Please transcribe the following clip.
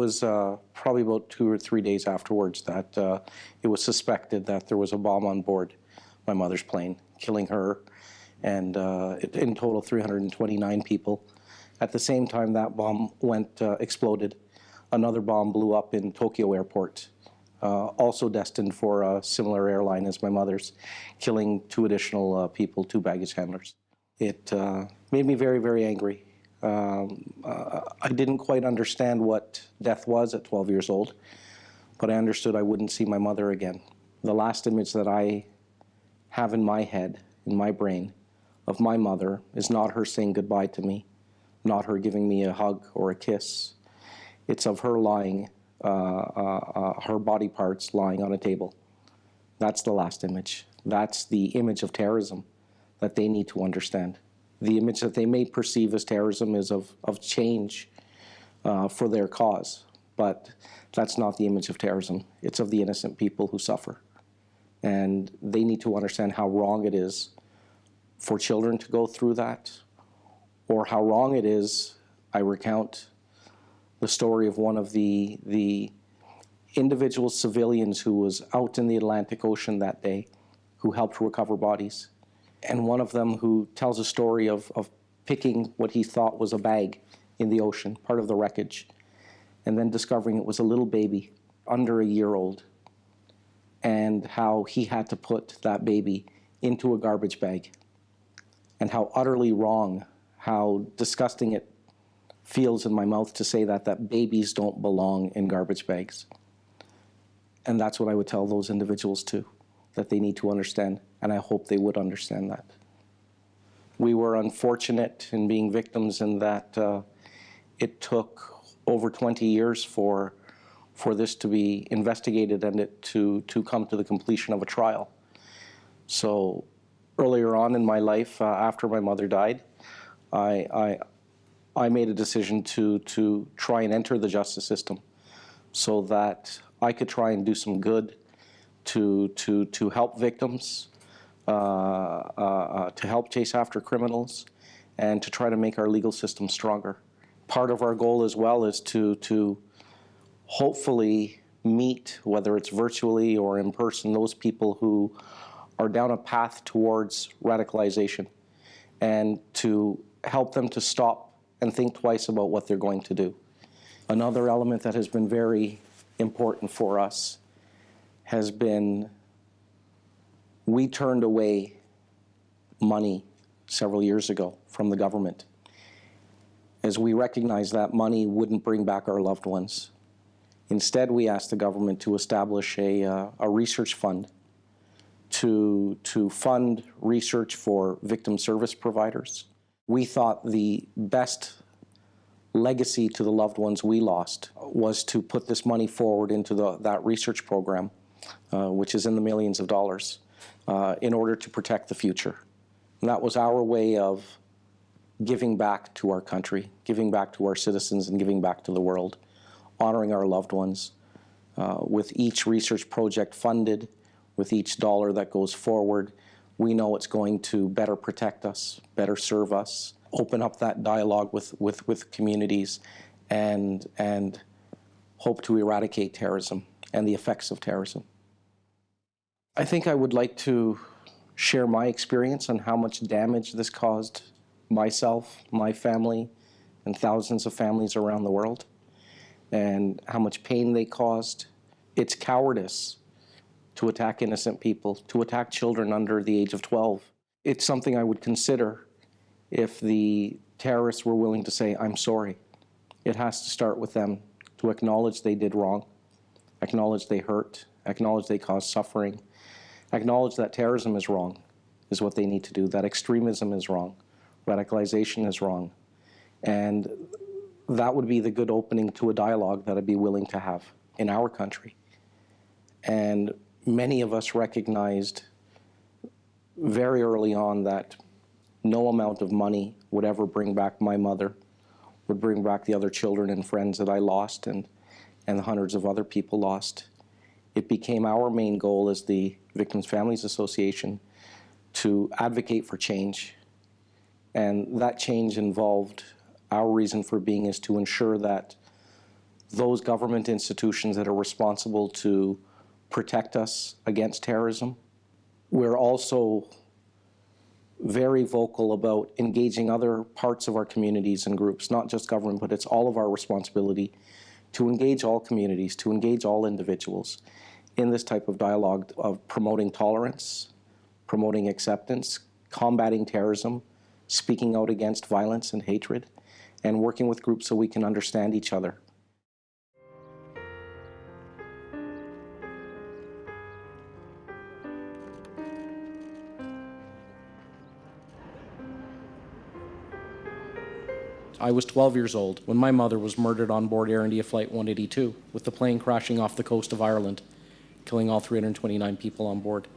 was probably about 2 or 3 days afterwards that it was suspected that there was a bomb on board my mother's plane, killing her, and in total 329 people. At the same time that bomb exploded, another bomb blew up in Tokyo airport, also destined for a similar airline as my mother's, killing 2 additional people, 2 baggage handlers. It made me very, very angry. I didn't quite understand what death was at 12 years old, but I understood I wouldn't see my mother again. The last image that I have in my head, in my brain, of my mother is not her saying goodbye to me, not her giving me a hug or a kiss. It's of her lying, her body parts lying on a table. That's the last image. That's the image of terrorism that they need to understand. The image that they may perceive as terrorism is of change for their cause, but that's not the image of terrorism. It's of the innocent people who suffer. And they need to understand how wrong it is for children to go through that, or how wrong it is. I recount the story of one of the individual civilians who was out in the Atlantic Ocean that day, who helped recover bodies. And one of them who tells a story of picking what he thought was a bag in the ocean, part of the wreckage, and then discovering it was a little baby, under a year old, and how he had to put that baby into a garbage bag, and how utterly wrong, how disgusting it feels in my mouth to say that babies don't belong in garbage bags. And that's what I would tell those individuals too, that they need to understand, and I hope they would understand that. We were unfortunate in being victims in that it took over 20 years for this to be investigated and it to come to the completion of a trial. So earlier on in my life, after my mother died, I made a decision to try and enter the justice system so that I could try and do some good to help victims, to help chase after criminals, and to try to make our legal system stronger. Part of our goal as well is to hopefully meet, whether it's virtually or in person, those people who are down a path towards radicalization, and to help them to stop and think twice about what they're going to do. Another element that has been very important for us has been, we turned away money several years ago from the government, as we recognized that money wouldn't bring back our loved ones. Instead, we asked the government to establish a research fund to fund research for victim service providers. We thought the best legacy to the loved ones we lost was to put this money forward into that research program, which is in the millions of dollars, in order to protect the future. And that was our way of giving back to our country, giving back to our citizens, and giving back to the world, honoring our loved ones. With each research project funded, with each dollar that goes forward, we know it's going to better protect us, better serve us, open up that dialogue with communities, and hope to eradicate terrorism and the effects of terrorism. I think I would like to share my experience on how much damage this caused myself, my family, and thousands of families around the world, and how much pain they caused. It's cowardice to attack innocent people, to attack children under the age of 12. It's something I would consider if the terrorists were willing to say, I'm sorry. It has to start with them, to acknowledge they did wrong, acknowledge they hurt, acknowledge they caused suffering, acknowledge that terrorism is wrong, is what they need to do, that extremism is wrong, radicalization is wrong. And that would be the good opening to a dialogue that I'd be willing to have in our country. And many of us recognized very early on that no amount of money would ever bring back my mother, would bring back the other children and friends that I lost, and the hundreds of other people lost. It became our main goal as the Victims Families Association to advocate for change. And that change involved, our reason for being is to ensure that those government institutions that are responsible to protect us against terrorism. We're also very vocal about engaging other parts of our communities and groups, not just government, but it's all of our responsibility to engage all communities, to engage all individuals in this type of dialogue of promoting tolerance, promoting acceptance, combating terrorism, speaking out against violence and hatred, and working with groups so we can understand each other. I was 12 years old when my mother was murdered on board Air India Flight 182, with the plane crashing off the coast of Ireland, killing all 329 people on board.